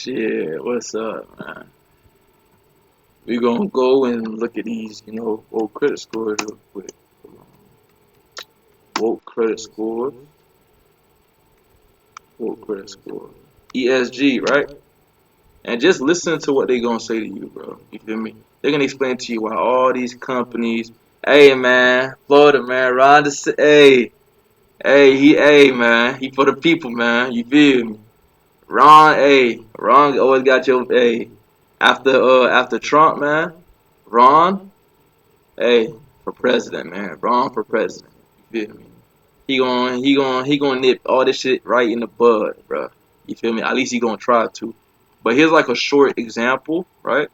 Shit, what's up, man? We gonna go and look at these, woke credit scores real quick. Woke credit scores, woke credit score, ESG, right? And just listen to what they gonna say to you, bro. You feel me? They're gonna explain to you why all these companies, hey man, Florida man, hey man, he for the people, man. You feel me? Ron always got your after Trump, man. Ron, hey, for president, man. Ron for president. You feel me? He gonna nip all this shit right in the bud, bro. You feel me? At least he gonna try to. But here's like a short example, right,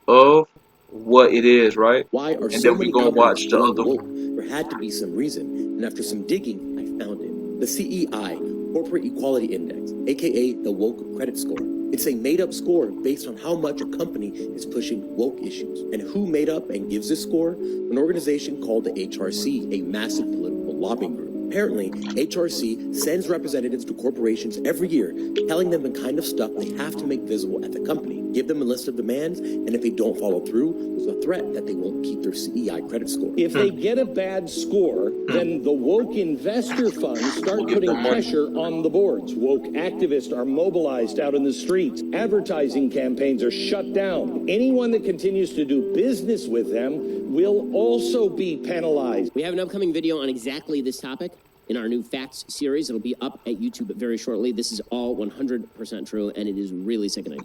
of what it is, right? Why are And so then we many gonna companies watch the being other woke? one. There had to be some reason, and after some digging, I found it. The CEI, Corporate Equality Index, aka the Woke Credit Score. It's a made-up score based on how much a company is pushing woke issues. And who made up and gives this score? An organization called the HRC, a massive political lobbying group. Apparently, HRC sends representatives to corporations every year, telling them the kind of stuff they have to make visible at the company, give them a list of demands, and if they don't follow through, there's a threat that they won't keep their CEI credit score. If they get a bad score, then the woke investor funds start putting pressure on the boards. Woke activists are mobilized out in the streets. Advertising campaigns are shut down. Anyone that continues to do business with them will also be penalized. We have an upcoming video on exactly this topic in our new Facts series. It'll be up at YouTube very shortly. This is all 100% true, and it is really sickening.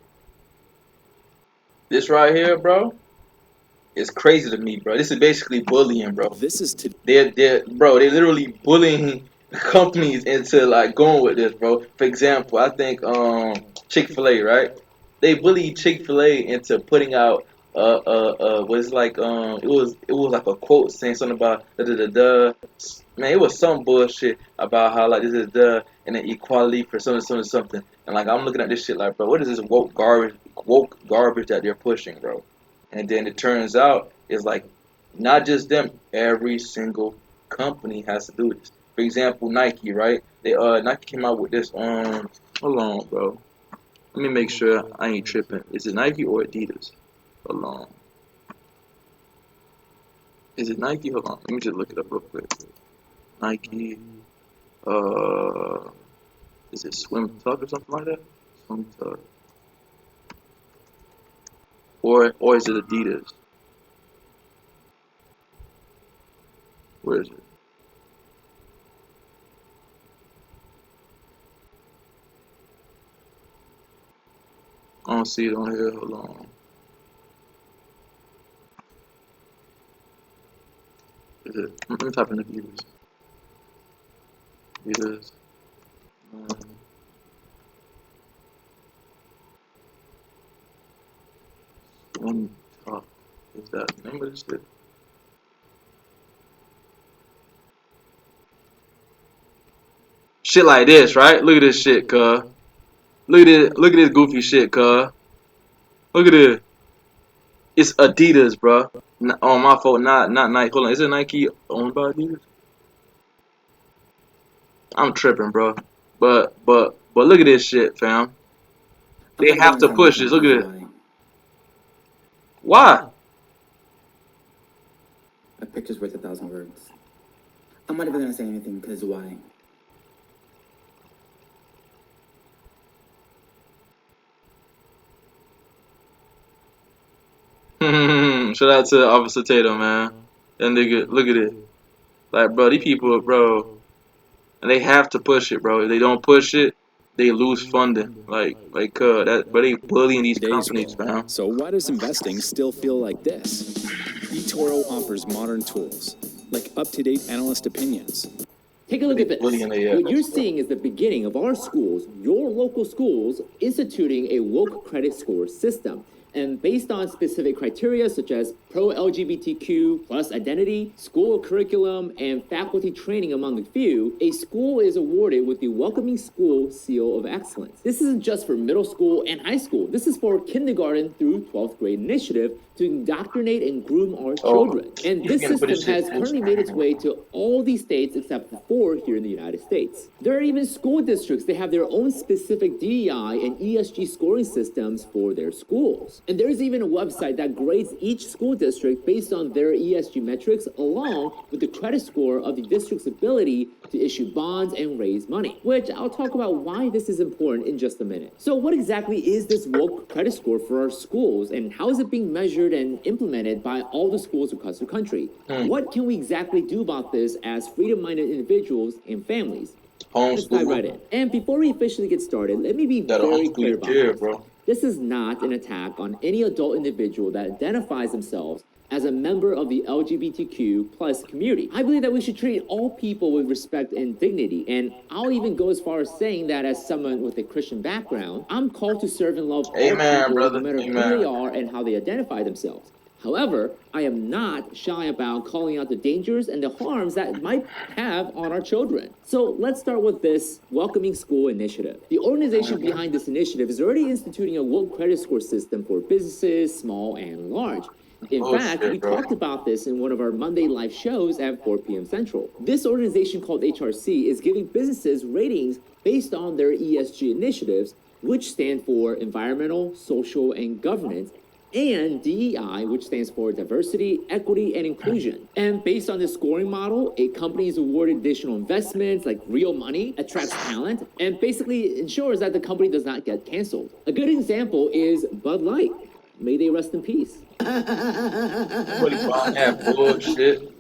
This right here, bro, is crazy to me, bro. This is basically bullying, bro. This is to They're literally bullying companies into like going with this, bro. For example, I think Chick-fil-A, right? They bullied Chick-fil-A into putting out was like it was like a quote saying something about da. Man, it was some bullshit about how like this is the and then equality for something. And like I'm looking at this shit like, bro, what is this woke garbage that they're pushing, bro? And then it turns out it's like not just them, every single company has to do this. For example, Nike, right? They Nike came out with this hold on, bro. Let me make sure I ain't tripping. Is it Nike or Adidas? Hold on. Is it Nike? Hold on. Let me just look it up real quick. Nike. Is it Swim Tuck or something like that? Swim Tuck. Or is it Adidas? Where is it? I don't see it on here. Hold on. Is it? Let me type in Adidas. Adidas. Swim Tuck. Is that the name of this shit? Shit like this, right? Look at this shit, cuz. Look at this goofy shit, cuz. Look at this. It's Adidas, bro. Oh, my fault. Not Nike. Hold on. Is it Nike owned by Adidas? I'm tripping, bro. But look at this shit, fam. They have to push this. Look at it. Why? A picture's worth 1,000 words. I'm not even gonna say anything, because why? Shout out to Officer Tatum, man. That nigga, look at it. Like, bro, these people, bro, and they have to push it, bro. If they don't push it, they lose funding. But they bullying these companies, man. So why does investing still feel like this? eToro offers modern tools, like up-to-date analyst opinions. Take a look at this. Bullying their What you're ass, bro. seeing is the beginning of our schools, your local schools, instituting a woke credit score system. And based on specific criteria such as pro-LGBTQ plus identity, school curriculum, and faculty training among a few, a school is awarded with the Welcoming School Seal of Excellence. This isn't just for middle school and high school. This is for kindergarten through 12th grade initiative to indoctrinate and groom our children. And this system has currently made its way to all these states except for 4 here in the United States. There are even school districts that have their own specific DEI and ESG scoring systems for their schools. And there's even a website that grades each school district based on their ESG metrics along with the credit score of the district's ability to issue bonds and raise money, which I'll talk about why this is important in just a minute. So what exactly is this woke credit score for our schools, and how is it being measured and implemented by all the schools across the country? What can we exactly do about this as freedom-minded individuals and families? Let's dive right in. And before we officially get started, let me be very clear about this. Bro. This is not an attack on any adult individual that identifies themselves as a member of the LGBTQ plus community. I believe that we should treat all people with respect and dignity, and I'll even go as far as saying that as someone with a Christian background, I'm called to serve and love all people, brother. no matter who they are and how they identify themselves. However, I am not shy about calling out the dangers and the harms that it might have on our children. So let's start with this Welcoming School initiative. The organization behind this initiative is already instituting a woke credit score system for businesses, small and large. In fact, we talked about this in one of our Monday live shows at 4 p.m. Central. This organization called HRC is giving businesses ratings based on their ESG initiatives, which stand for environmental, social, and governance, and DEI, which stands for diversity, equity, and inclusion. And based on this scoring model, a company is awarded additional investments like real money, attracts talent, and basically ensures that the company does not get canceled. A good example is Bud Light. May they rest in peace. Bullshit.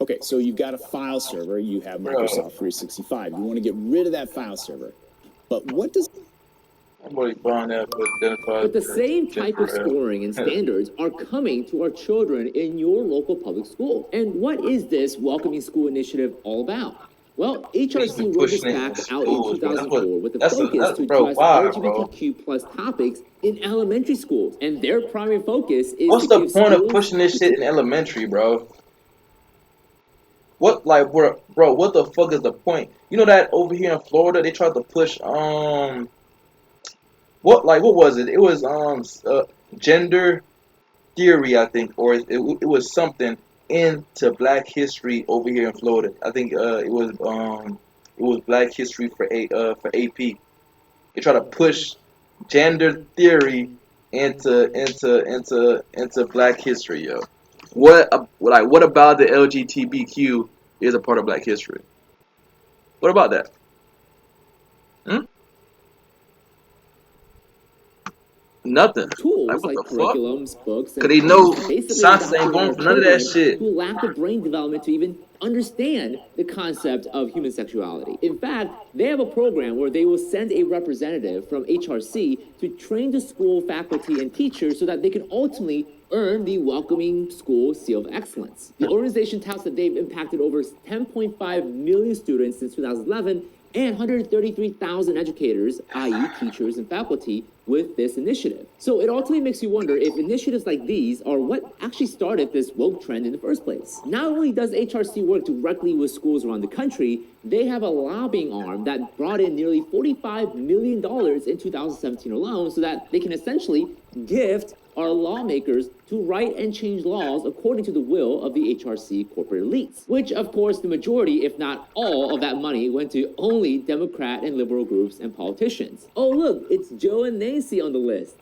Okay, so you've got a file server, you have Microsoft 365. You want to get rid of that file server. But what does... But the same type of scoring and standards are coming to our children in your local public school. And what is this Welcoming School initiative all about? Well, HRC wrote this back out in 2004 with a focus to address LGBTQ plus topics in elementary schools. And their primary focus is what's to the point of pushing this shit in elementary, bro? What, like, bro, what the fuck is the point? You know that over here in Florida, they tried to push, what was it? It was gender theory, I think, or it was something into Black history over here in Florida. I think it was Black history for AP. They try to push gender theory into Black history, yo. What about the LGBTQ is a part of Black history? What about that? Nothing. Tools like curriculums, books, because they know science ain't going for none of that shit. Who lack the brain development to even understand the concept of human sexuality. In fact, they have a program where they will send a representative from HRC to train the school faculty and teachers so that they can ultimately earn the Welcoming School Seal of Excellence. The organization touts that they've impacted over 10.5 million students since 2011 and 133,000 educators, i.e. teachers and faculty, with this initiative. So it ultimately makes you wonder if initiatives like these are what actually started this woke trend in the first place. Not only does HRC work directly with schools around the country, they have a lobbying arm that brought in nearly $45 million in 2017 alone so that they can essentially gift our lawmakers to write and change laws according to the will of the HRC corporate elites, which of course the majority, if not all of that money went to only Democrat and liberal groups and politicians. Oh look, it's Joe and Nancy on the list.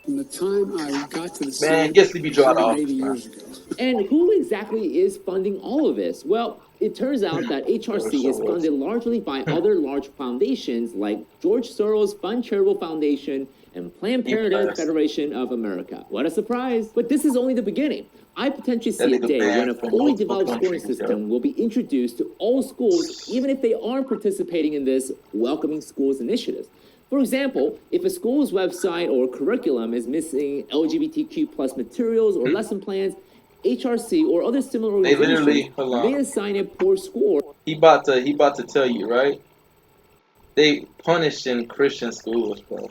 From the time I got to the man, get Sleepy Joe off. 80 years ago. And who exactly is funding all of this? Well, it turns out that HRC is funded largely by other large foundations like George Soros Fund Charitable Foundation and Planned Parenthood Federation of America. What a surprise. But this is only the beginning. I potentially see a day when a fully developed scoring system will be introduced to all schools, even if they aren't participating in this Welcoming Schools initiative. For example, if a school's website or curriculum is missing LGBTQ plus materials or lesson plans, HRC or other similar organizations may assign a poor score. He about to tell you, right? They punishing Christian schools, bro.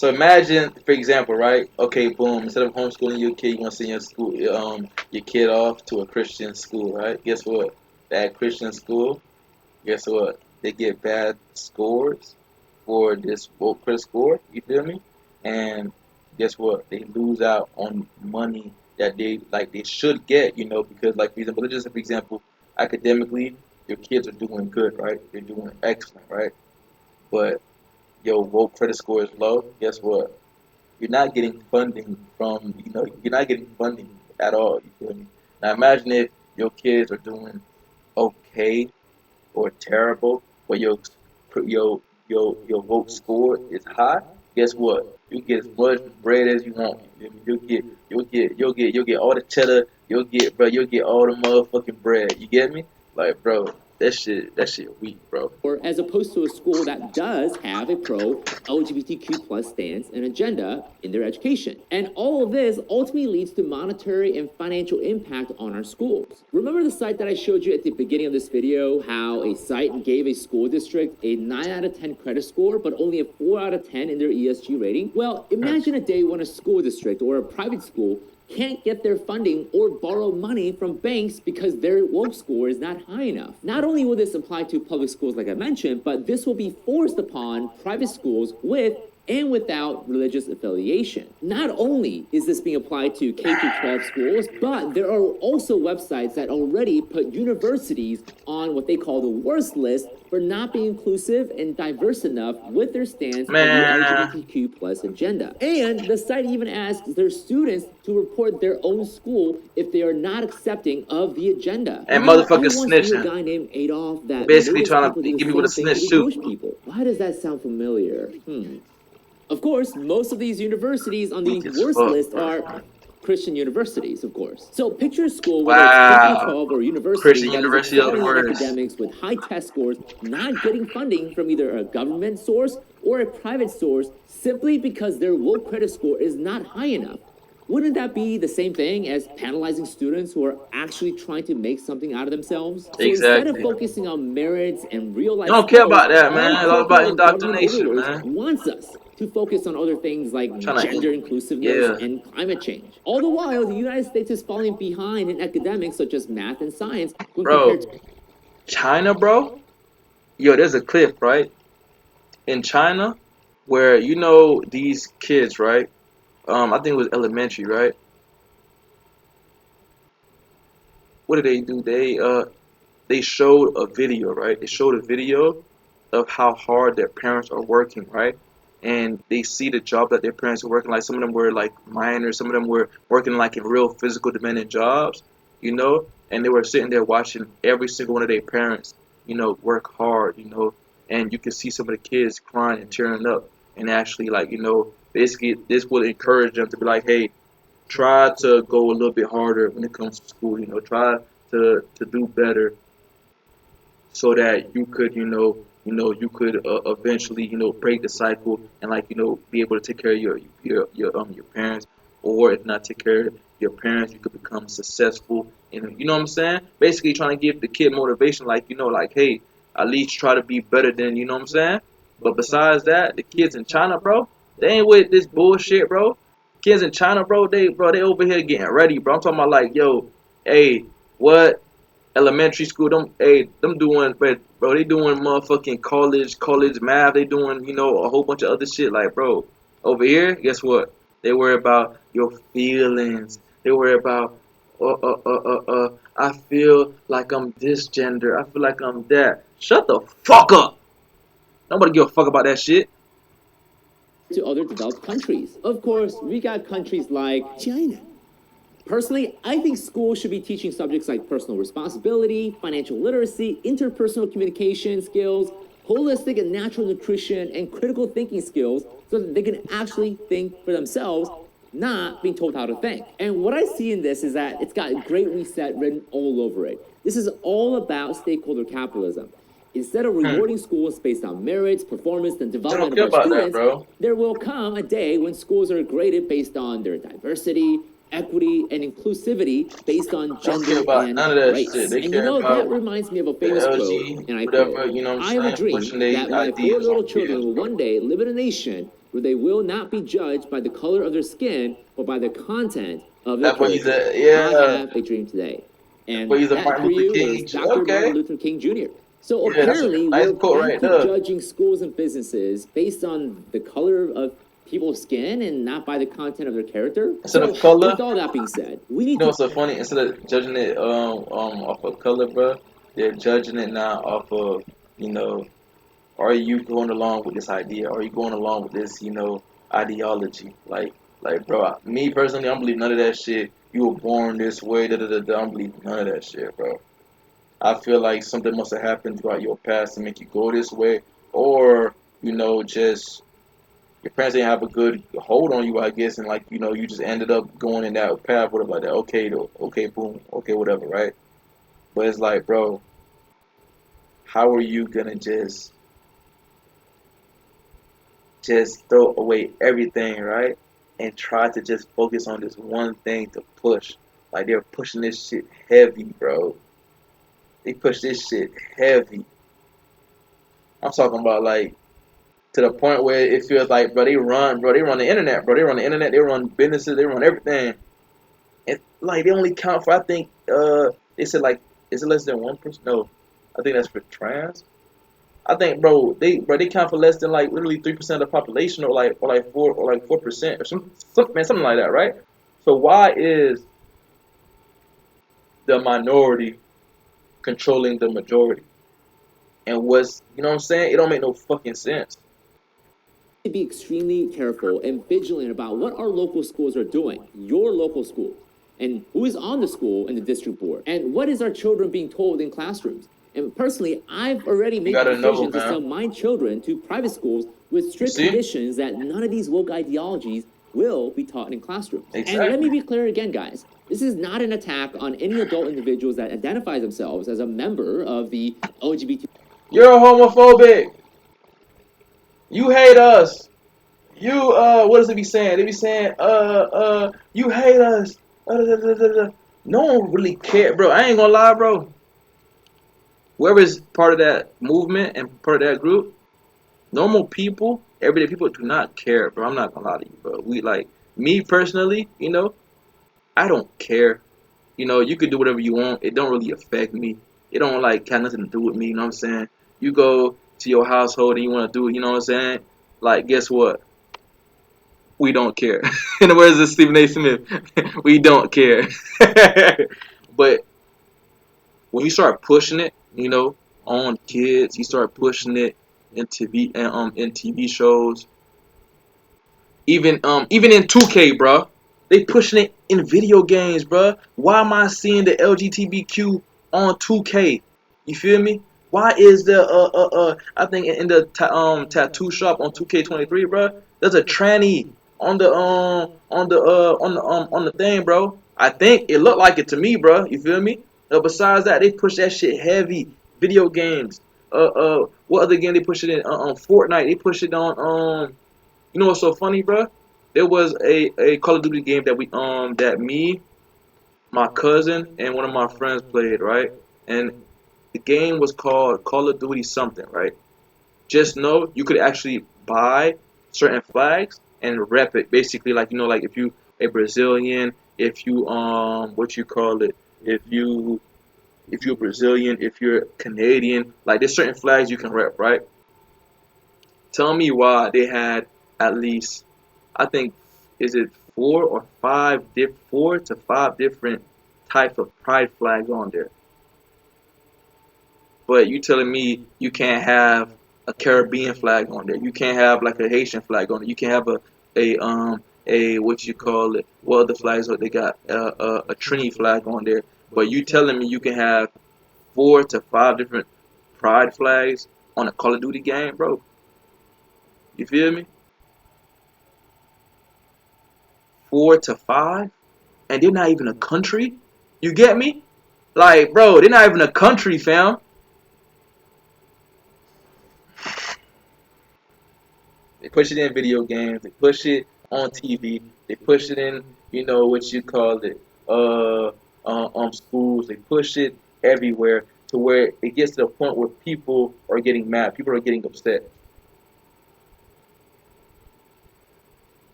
So imagine, for example, right? Okay, boom. Instead of homeschooling your kid, you want to send your kid off to a Christian school, right? Guess what? That Christian school, guess what? They get bad scores for this woke credit score. You feel me? And guess what? They lose out on money that they should get. Because like for example, let's just say, for example, academically, your kids are doing good, right? They're doing excellent, right? But your woke credit score is low. Guess what? You're not getting funding from you're not getting funding at all. You feel me? Now imagine if your kids are doing okay or terrible, but your vote score is high. Guess what? You get as much bread as you want. You feel me? You'll get all the cheddar. You'll get all the motherfucking bread. You get me? Like, bro, that shit weak, bro. Or as opposed to a school that does have a pro-LGBTQ plus stance and agenda in their education. And all of this ultimately leads to monetary and financial impact on our schools. Remember the site that I showed you at the beginning of this video, how a site gave a school district a 9 out of 10 credit score, but only a 4 out of 10 in their ESG rating? Well, imagine a day when a school district or a private school can't get their funding or borrow money from banks because their woke score is not high enough. Not only will this apply to public schools like I mentioned, but this will be forced upon private schools with and without religious affiliation. Not only is this being applied to K-12 schools, but there are also websites that already put universities on what they call the worst list for not being inclusive and diverse enough with their stance on the LGBTQ plus agenda. And the site even asks their students to report their own school if they are not accepting of the agenda. And motherfuckers snitching. A guy named Adolf that basically trying to give people the snitch too. People. Why does that sound familiar? Of course, most of these universities on the worst list are Christian universities, of course. So picture a school, whether it's K-12 or university, Christian university are the worst. Academics with high test scores not getting funding from either a government source or a private source simply because their woke credit score is not high enough. Wouldn't that be the same thing as penalizing students who are actually trying to make something out of themselves? So instead of focusing on merits and real life, you don't care about that, man. It's all about indoctrination, man. Wants us to focus on other things like gender inclusiveness and climate change. All the while, the United States is falling behind in academics such as math and science. Bro, China, bro? Yo, there's a clip, right? In China, where, these kids, right? I think it was elementary, right? What did they do? They showed a video, right? They showed a video of how hard their parents are working, right? And they see the job that their parents are working. Like some of them were like miners, some of them were working like in real physical demanding jobs, and they were sitting there watching every single one of their parents, work hard, and you can see some of the kids crying and tearing up, and actually basically this will encourage them to be like, hey, try to go a little bit harder when it comes to school, try to do better so that you could, you could eventually, break the cycle and be able to take care of your parents, or if not take care of your parents, you could become successful. And you know what I'm saying? Basically trying to give the kid motivation, hey, at least try to be better than, you know what I'm saying? But besides that, the kids in China, bro, they ain't with this bullshit, bro. Kids in China, bro, they over here getting ready, bro. I'm talking about hey, what? Elementary school, them doing, bro, they doing motherfucking college math. They doing, a whole bunch of other shit. Bro, over here, guess what? They worry about your feelings. They worry about, I feel like I'm this gender. I feel like I'm that. Shut the fuck up. Nobody give a fuck about that shit. To other developed countries. Of course, we got countries like China. Personally, I think schools should be teaching subjects like personal responsibility, financial literacy, interpersonal communication skills, holistic and natural nutrition, and critical thinking skills so that they can actually think for themselves, not being told how to think. And what I see in this is that it's got Great Reset written all over it. This is all about stakeholder capitalism. Instead of rewarding schools based on merits, performance, and development of our students, there will come a day when schools are graded based on their diversity, equity, and inclusivity based on gender and race. And that reminds me of a famous quote, and I quote, I have a dream that my 4 little children will one day live in a nation where they will not be judged by the color of their skin, but by the content of their That's what he character. said. Yeah. I have a dream today. And But he's a that Martin for Luther you King. was Dr. Okay. Martin Luther King Jr. So Yeah, that's a apparently, nice we're quote back right to there. judging schools and businesses based on the color of people's skin and not by the content of their character. Instead So, of color, with all that being said, we need you know to what's so funny? Instead of judging it off of color, bro, they're judging it now off of, you know, are you going along with this idea? Are you going along with this, you know, ideology? Like, bro, me personally, I don't believe none of that shit. You were born this way, da da da da. I don't believe none of that shit, bro. I feel like something must have happened throughout your past to make you go this way, or you know, just your parents didn't have a good hold on you, I guess, and like you know, you just ended up going in that path, whatever, like that. Okay, though, okay, boom, okay, whatever, right? But it's like, bro, how are you gonna just throw away everything, right, and try to just focus on this one thing to push? Like they're pushing this shit heavy, bro. They push this shit heavy. I'm talking about like to the point where it feels like, bro, they run the internet, bro. They run the internet, they run businesses, they run everything. And like they only count for, I think, they said like, is it less than 1%? No, I think that's for trans. I think, bro, they count for less than like literally 3% of the population, or like 4% or something like that, right? So why is the minority controlling the majority? And what's, you know what I'm saying? It don't make no fucking sense. to be extremely careful and vigilant about what our local schools are doing, your local school, and who is on the school and the district board, and what is our children being told in classrooms. And personally, I've already made the decision to send my children to private schools with strict conditions that none of these woke ideologies will be taught in classrooms. Exactly. And let me be clear again, guys. This is not an attack on any adult individuals that identify themselves as a member of the LGBT. You're homophobic. You hate us. You what does it be saying? They be saying you hate us. No one really care, bro. I ain't gonna lie, bro. Whoever's part of that movement and part of that group, normal people, everyday people do not care, bro. I'm not gonna lie to you, bro. We like me personally, you know, I don't care. You know, you could do whatever you want. It don't really affect me. It don't like have nothing to do with me. You know what I'm saying? You go to your household and you want to do it. You know what I'm saying? Like, guess what? We don't care. In the words of Stephen A. Smith, we don't care. But when you start pushing it, you know, on kids, you start pushing it in TV shows, even in 2K, bro. They pushing it in video games, bro. Why am I seeing the LGBTQ on 2K? You feel me? Why is the I think in the tattoo shop on 2K23, bro? There's a tranny on the thing, bro. I think it looked like it to me, bro. You feel me? Besides that, they push that shit heavy. Video games. What other game they push it in? Fortnite. They push it on You know what's so funny, bro? There was a Call of Duty game that me, my cousin, and one of my friends played, right? And the game was called Call of Duty something, right? Just know you could actually buy certain flags and rep it. Basically, like, you know, like if you a Brazilian, if you what you call it, if you're Brazilian, if you're Canadian, like there's certain flags you can rep, right? Tell me why they had at least, I think, is it 4 to 5 different types of pride flags on there. But you telling me you can't have a Caribbean flag on there. You can't have like a Haitian flag on it. You can't have a what you call it? Well, the flags they got a Trini flag on there. But you telling me you can have 4 to 5 different pride flags on a Call of Duty game, bro? You feel me? 4 to 5, and they're not even a country. You get me? Like, bro, they're not even a country, fam. They push it in video games. They push it on TV. They push it in, you know, what you call it, schools. They push it everywhere to where it gets to the point where people are getting mad. People are getting upset.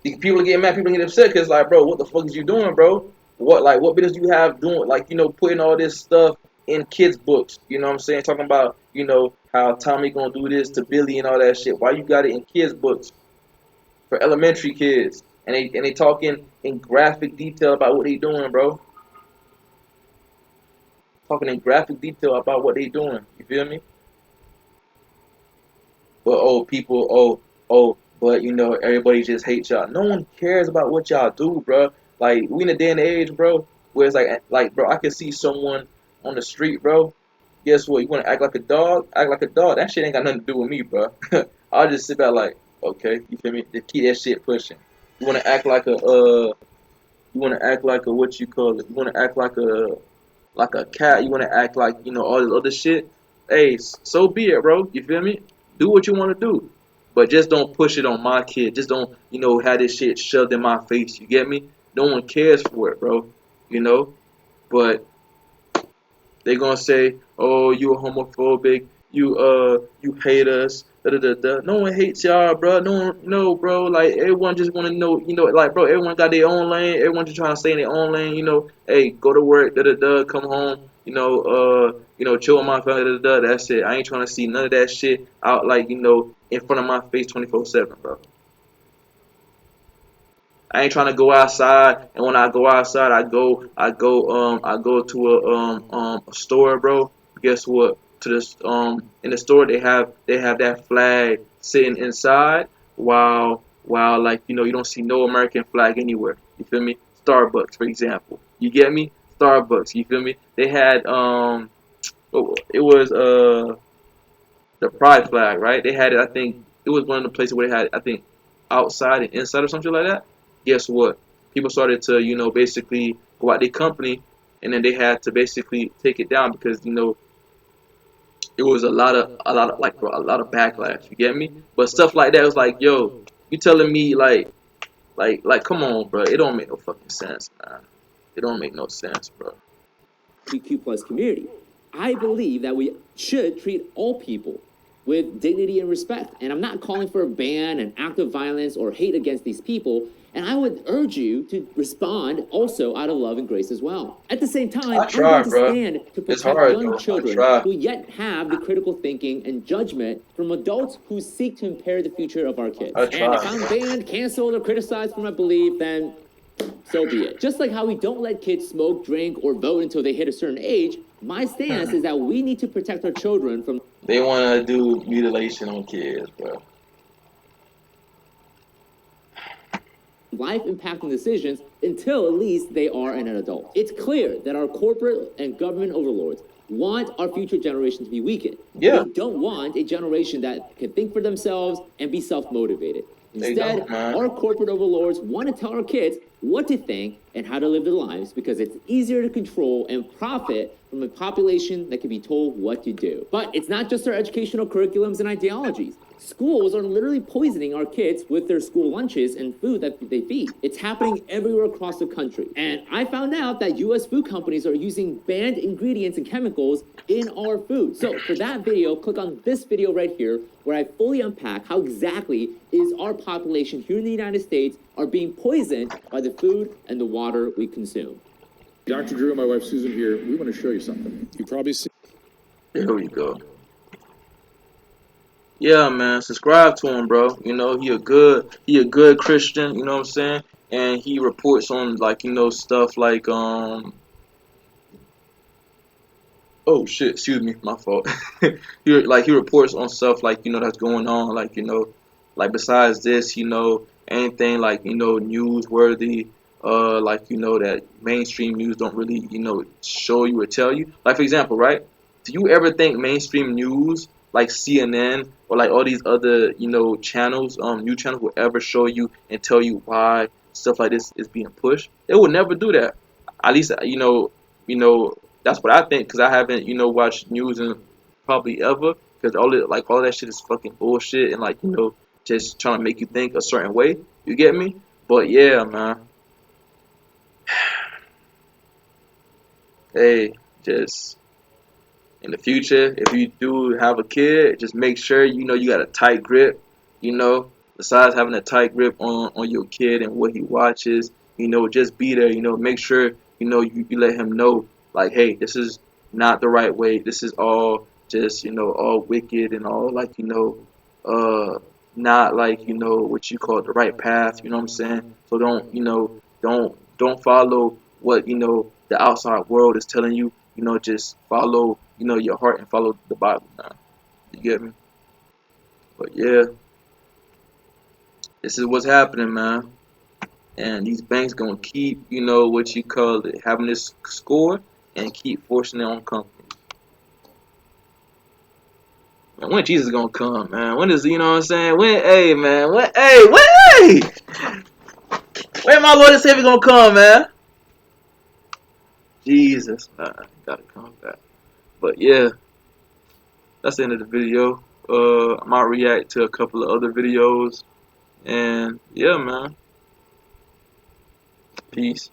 People are getting mad, people are getting upset because like, bro, what the fuck is you doing, bro? What business you have doing, like, putting all this stuff in kids' books? You know what I'm saying? Talking about, how Tommy gonna do this to Billy and all that shit. Why you got it in kids' books for elementary kids? And they talking in graphic detail about what they doing, bro. Talking in graphic detail about what they doing. You feel me? But but everybody just hates y'all. No one cares about what y'all do, bro. Like, we in a day and age, bro, where it's like, bro, I can see someone on the street, bro. Guess what? You want to act like a dog? Act like a dog. That shit ain't got nothing to do with me, bro. I'll just sit back like, okay, you feel me? Just keep that shit pushing. You want to act like what you call it? You want to act like a cat? You want to act like all this other shit? Hey, so be it, bro. You feel me? Do what you want to do, but just don't push it on my kid. Just don't have this shit shoved in my face. You get me? No one cares for it, bro. But they gonna say, "Oh, you a homophobic. You hate us." Da, da, da, da. No one hates y'all, bro. No, bro. Like, everyone just want to know, like, bro, everyone got their own lane. Everyone just trying to stay in their own lane. Hey, go to work, da, da, da, come home, chill with my family, da, da, da. That's it. I ain't trying to see none of that shit out, like, in front of my face 24/7, bro. I ain't trying to go outside, and when I go outside, I go to a store, bro. Guess what? To this in the store they have that flag sitting inside, while like you don't see no American flag anywhere. You feel me? Starbucks, for example. You get me? Starbucks. You feel me? They had it was the pride flag, right? They had it. I think it was one of the places where they had, I think, outside and inside or something like that. Guess what? People started to, basically go out their company, and then they had to basically take it down because, it was a lot of backlash. You get me? But stuff like that was like, yo, you telling me like, come on, bro. It don't make no fucking sense, man. It don't make no sense, bro. LGBTQ plus community. I believe that we should treat all people with dignity and respect. And I'm not calling for a ban, an act of violence, or hate against these people. And I would urge you to respond also out of love and grace as well. At the same time, I'm going to stand to protect young children who yet have the critical thinking and judgment from adults who seek to impair the future of our kids. And if I'm banned, canceled, or criticized for my belief, then so be it. Just like how we don't let kids smoke, drink, or vote until they hit a certain age, my stance is that we need to protect our children from... They want to do mutilation on kids, bro. life-impacting decisions until at least they are an adult. It's clear that our corporate and government overlords want our future generation to be weakened. Yeah. They don't want a generation that can think for themselves and be self-motivated. Instead, our corporate overlords want to tell our kids what to think and how to live their lives because it's easier to control and profit from a population that can be told what to do. But it's not just our educational curriculums and ideologies. Schools are literally poisoning our kids with their school lunches and food that they feed. It's happening everywhere across the country. And I found out that U.S. food companies are using banned ingredients and chemicals in our food. So for that video, click on this video right here, where I fully unpack how exactly is our population here in the United States are being poisoned by the food and the water we consume. Dr. Drew and my wife Susan here, we want to show you something. You probably see. There we go. Yeah, man, subscribe to him, bro. You know, he a good Christian, you know what I'm saying? And he reports on, like, you know, stuff like, oh shit, excuse me, my fault. he reports on stuff like, you know, that's going on, like, you know, like besides this, you know, anything like, you know, newsworthy, like, you know, that mainstream news don't really, you know, show you or tell you. Like, for example, right? Do you ever think mainstream news like CNN or like all these other, you know, channels, news channels will ever show you and tell you why stuff like this is being pushed? They will never do that. At least, you know, that's what I think, because I haven't, you know, watched news in probably ever, because all that shit is fucking bullshit and, like, you know, just trying to make you think a certain way. You get me? But yeah, man. Hey, just in the future, if you do have a kid, just make sure, you know, you got a tight grip, you know, besides having a tight grip on your kid and what he watches, you know, just be there. You know, make sure, you know, you let him know, like, hey, this is not the right way. This is all just, you know, all wicked and all, like, you know, not like, you know, what you call the right path. You know what I'm saying? So don't, you know, don't follow what, you know, the outside world is telling you. You know, just follow, you know, your heart and follow the Bible, man. You get me? But yeah, this is what's happening, man. And these banks gonna keep, you know, what you call it, having this score and keep forcing it on companies. Man, when Jesus gonna come, man? When is, you know what I'm saying? When, hey, man, when, hey, when my Lord and Savior gonna come, man? Jesus, man, gotta come back. But yeah, that's the end of the video. I might react to a couple of other videos, and yeah, man. Peace.